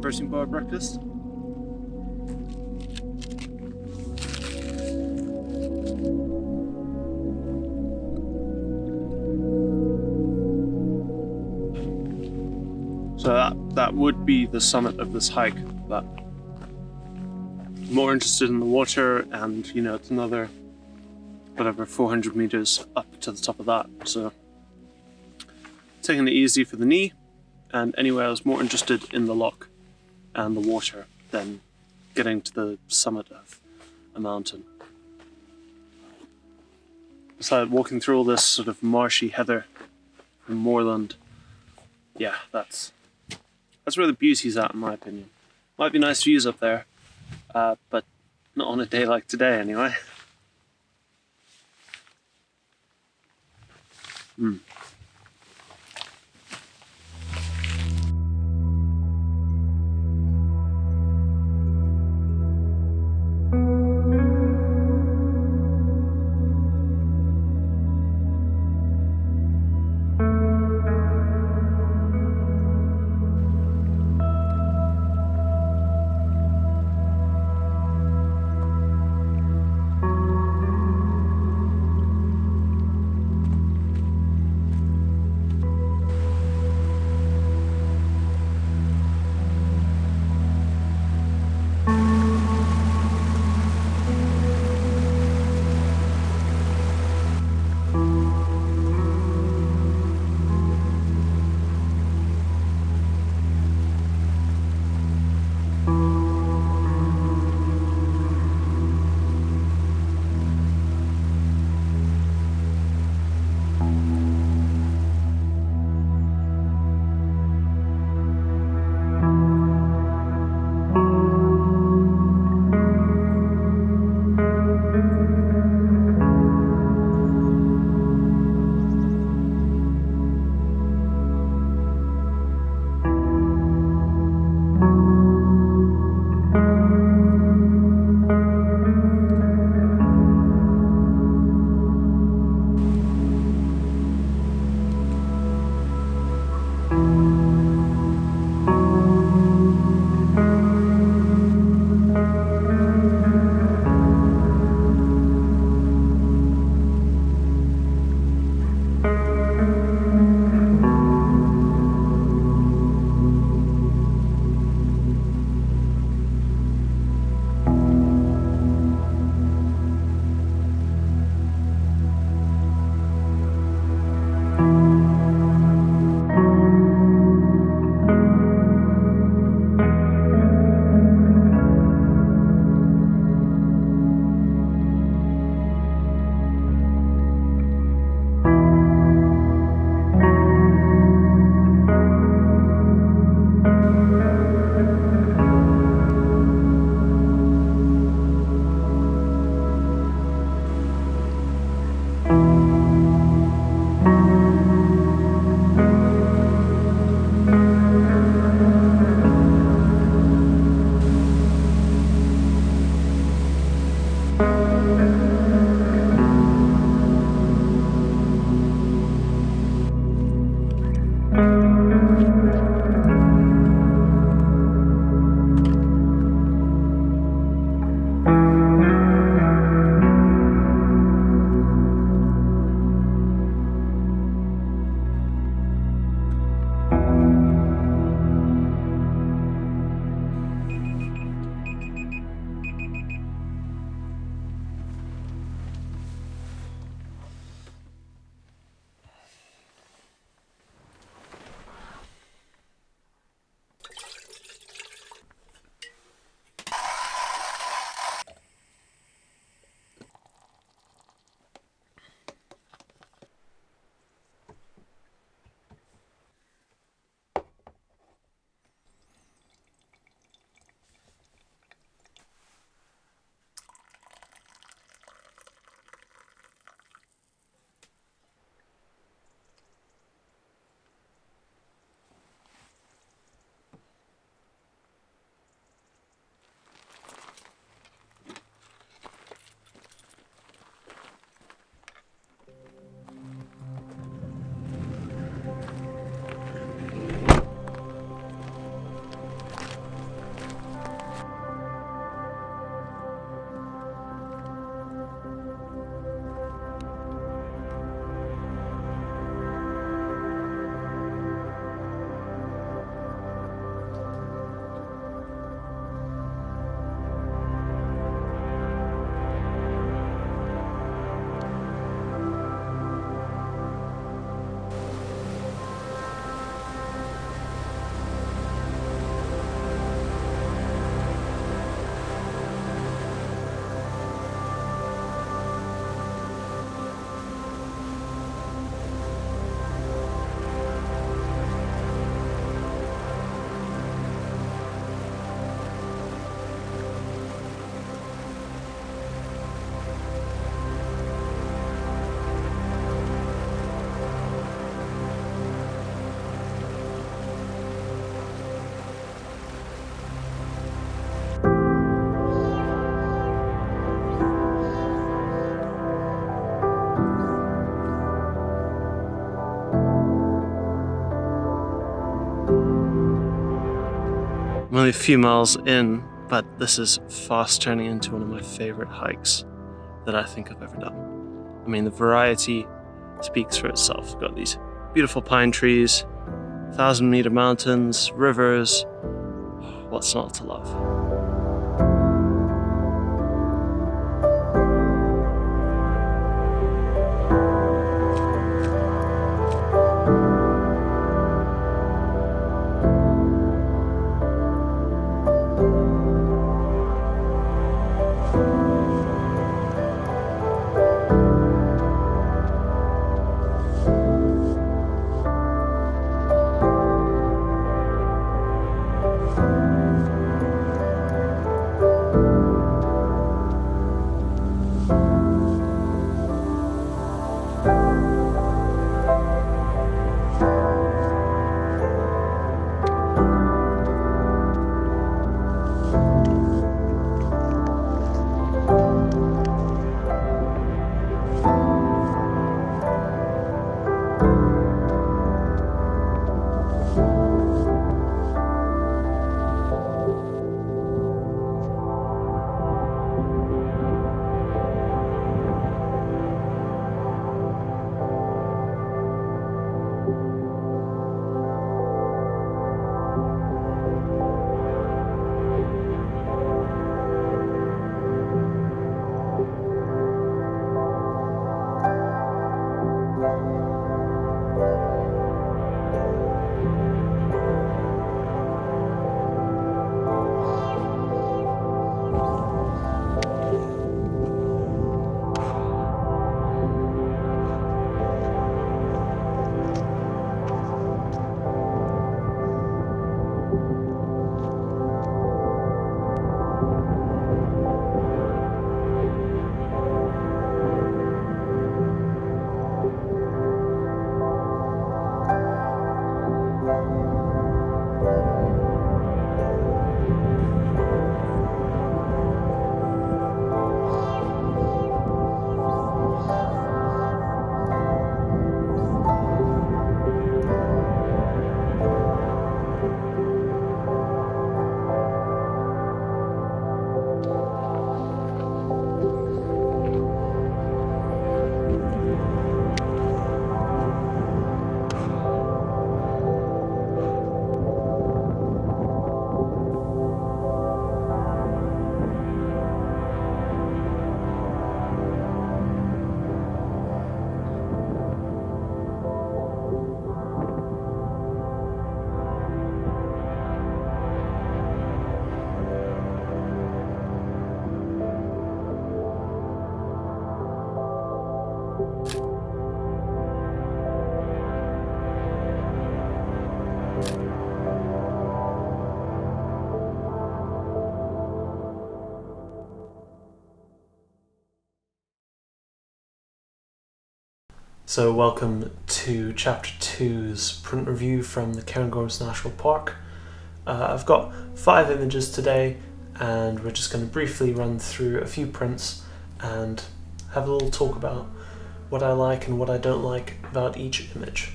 protein bar breakfast. So that would be the summit of this hike, but I'm more interested in the water, and you know, it's another whatever 400 meters up to the top of that, so taking it easy for the knee. And anyway, I was more interested in the loch and the water than getting to the summit of a mountain. So walking through all this sort of marshy heather and moorland, yeah, that's where the beauty's at, in my opinion. Might be nice views up there, but not on a day like today anyway. I'm only a few miles in, but this is fast turning into one of my favorite hikes that I think I've ever done. I mean, the variety speaks for itself. We've got these beautiful pine trees, 1,000-meter mountains, rivers. What's not to love? So welcome to Chapter 2's print review from the Cairngorms National Park. I've got 5 images today, and we're just going to briefly run through a few prints and have a little talk about what I like and what I don't like about each image.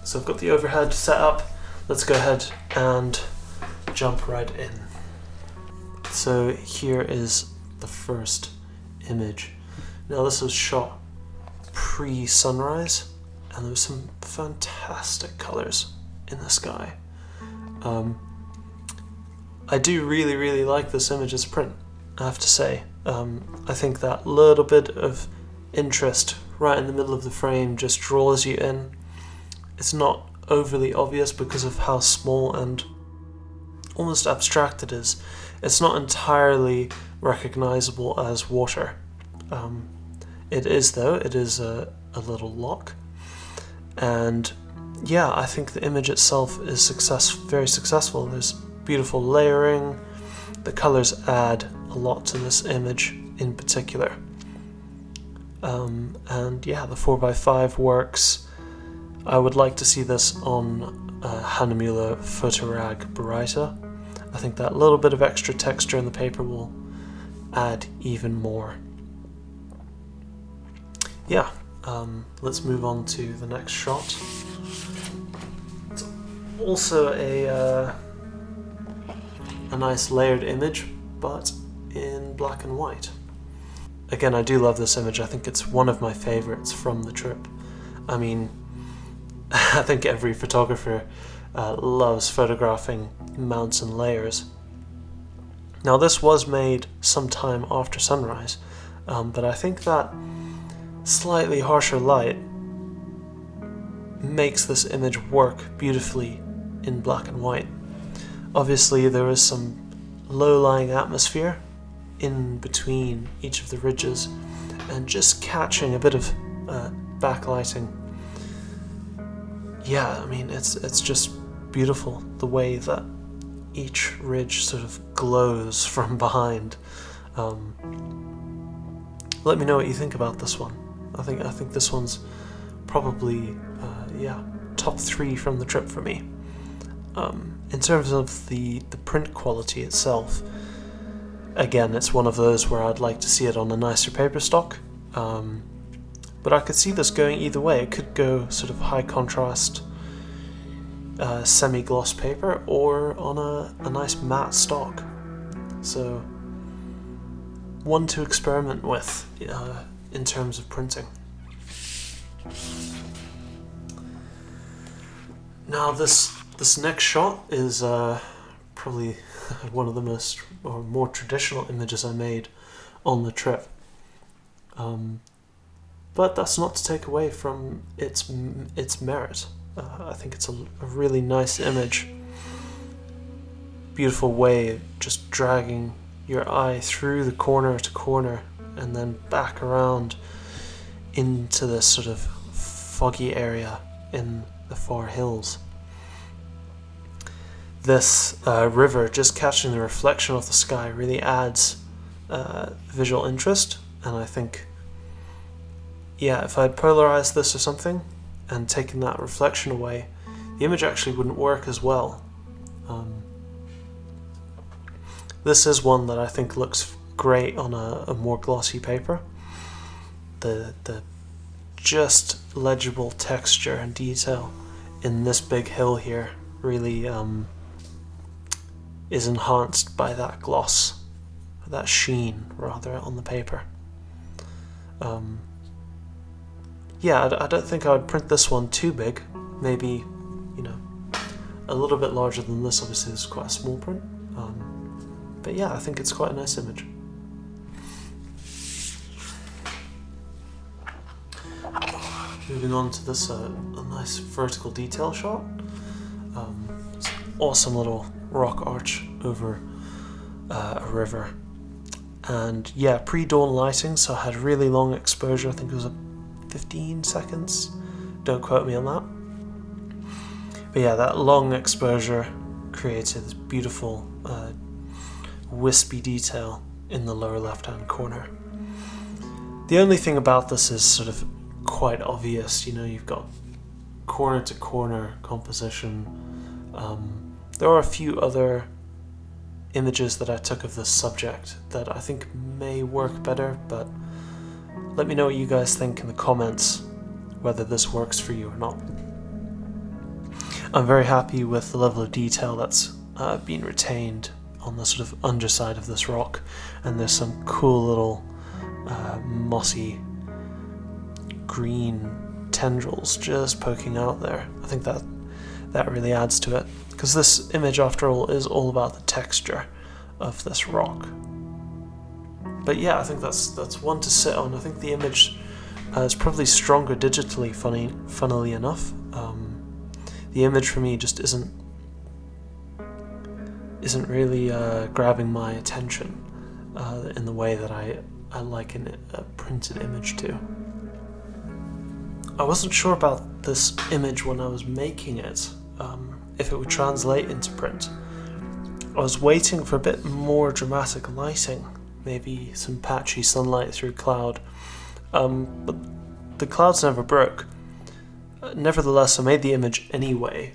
So I've got the overhead set up. Let's go ahead and jump right in. So here is the first image. Now this was shot pre-sunrise, and there was some fantastic colours in the sky. I do really like this image as a print, I have to say. I think that little bit of interest right in the middle of the frame just draws you in. It's not overly obvious because of how small and almost abstract it is. It's not entirely recognisable as water. It is, though. It is a little lock. And yeah, I think the image itself is very successful. There's beautiful layering. The colours add a lot to this image in particular. And yeah, the 4x5 works. I would like to see this on Hahnemühle Fotorag Breite. I think that little bit of extra texture in the paper will add even more. Yeah, let's move on to the next shot. It's also a nice layered image, but in black and white. Again, I do love this image. I think it's one of my favorites from the trip. I mean, I think every photographer loves photographing mountain layers. Now this was made sometime after sunrise, but I think that slightly harsher light makes this image work beautifully in black and white. Obviously there is some low-lying atmosphere in between each of the ridges, and just catching a bit of backlighting. Yeah, I mean, it's just beautiful the way that each ridge sort of glows from behind. Let me know what you think about this one. I think this one's probably top 3 from the trip for me. In terms of the print quality itself, again, it's one of those where I'd like to see it on a nicer paper stock, but I could see this going either way. It could go sort of high contrast semi-gloss paper, or on a nice matte stock. So one to experiment with in terms of printing. Now this next shot is probably one of the most or more traditional images I made on the trip. But that's not to take away from its merit. I think it's a really nice image. Beautiful way of just dragging your eye through the corner to corner and then back around into this sort of foggy area in the far hills. This river just catching the reflection of the sky really adds visual interest, and I think, yeah, if I'd polarized this or something and taken that reflection away, the image actually wouldn't work as well. This is one that I think looks great on a more glossy paper. The just legible texture and detail in this big hill here really is enhanced by that gloss, that sheen rather, on the paper. Yeah, I don't think I would print this one too big. Maybe, a little bit larger than this. Obviously this is quite a small print. But yeah, I think it's quite a nice image. Moving on to this, a nice vertical detail shot. It's an awesome little rock arch over a river. And yeah, pre-dawn lighting, so I had really long exposure. I think it was 15 seconds. Don't quote me on that. But yeah, that long exposure created this beautiful wispy detail in the lower left-hand corner. The only thing about this is sort of quite obvious. You've got corner to corner composition. There are a few other images that I took of this subject that I think may work better, but let me know what you guys think in the comments, whether this works for you or not. I'm very happy with the level of detail that's been retained on the sort of underside of this rock, and there's some cool little mossy green tendrils just poking out there. I think that really adds to it, because this image, after all, is all about the texture of this rock. But yeah, I think that's one to sit on. I think the image is probably stronger digitally, funnily enough. The image for me just isn't really grabbing my attention in the way that I like a printed image to. I wasn't sure about this image when I was making it, if it would translate into print. I was waiting for a bit more dramatic lighting, maybe some patchy sunlight through cloud, but the clouds never broke. Nevertheless, I made the image anyway,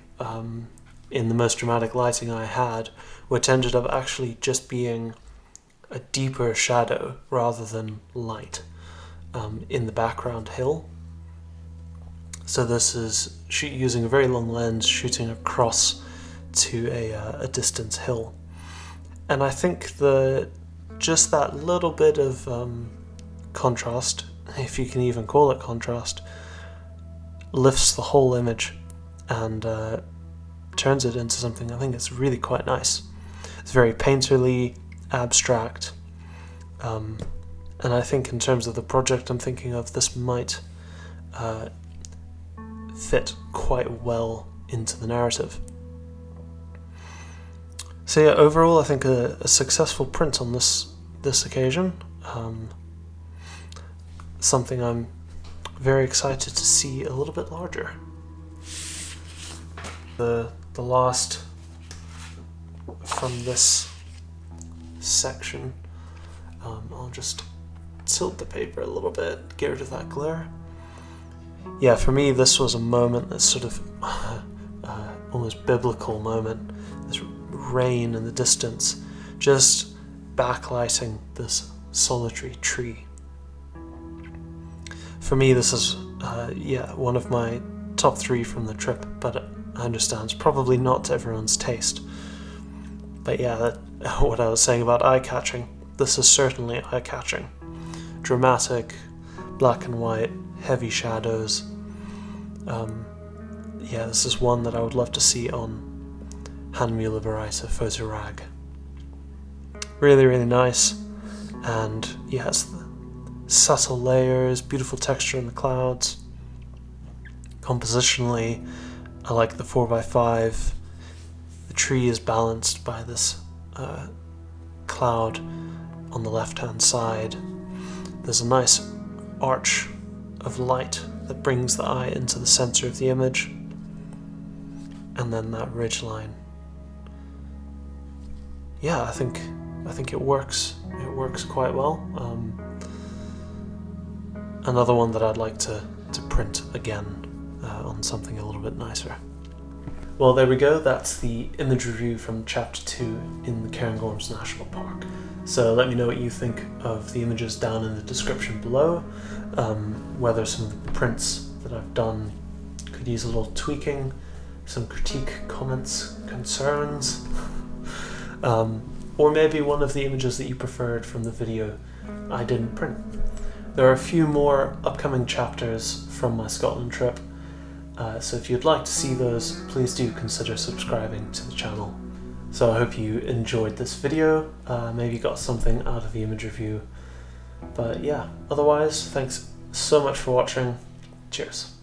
in the most dramatic lighting I had, which ended up actually just being a deeper shadow rather than light in the background hill. So this is using a very long lens, shooting across to a distant hill. And I think just that little bit of contrast, if you can even call it contrast, lifts the whole image and turns it into something I think it's really quite nice. It's very painterly, abstract, and I think in terms of the project I'm thinking of, this might fit quite well into the narrative. So yeah, overall I think a successful print on this occasion. Something I'm very excited to see a little bit larger. The last from this section, I'll just tilt the paper a little bit, get rid of that glare. Yeah, for me this was a moment that's sort of almost biblical moment. This rain in the distance, just backlighting this solitary tree. For me this is one of my top 3 from the trip, but I understand it's probably not to everyone's taste. But yeah, what I was saying about eye-catching, this is certainly eye-catching. Dramatic, black and white, heavy shadows. Yeah, this is one that I would love to see on Handmühlebereiter Photo Rag. Really, really nice. And yes, the subtle layers, beautiful texture in the clouds. Compositionally, I like the 4x5. The tree is balanced by this cloud on the left-hand side. There's a nice arch of light that brings the eye into the center of the image, and then that ridge line. Yeah, I think it works. It works quite well. Another one that I'd like to print again on something a little bit nicer. Well, there we go. That's the image review from Chapter 2 in the Cairngorms National Park. So let me know what you think of the images down in the description below, whether some of the prints that I've done could use a little tweaking, some critique, comments, concerns, or maybe one of the images that you preferred from the video I didn't print. There are a few more upcoming chapters from my Scotland trip, so if you'd like to see those, please do consider subscribing to the channel. So I hope you enjoyed this video, maybe got something out of the image review. But yeah, otherwise, thanks so much for watching. Cheers.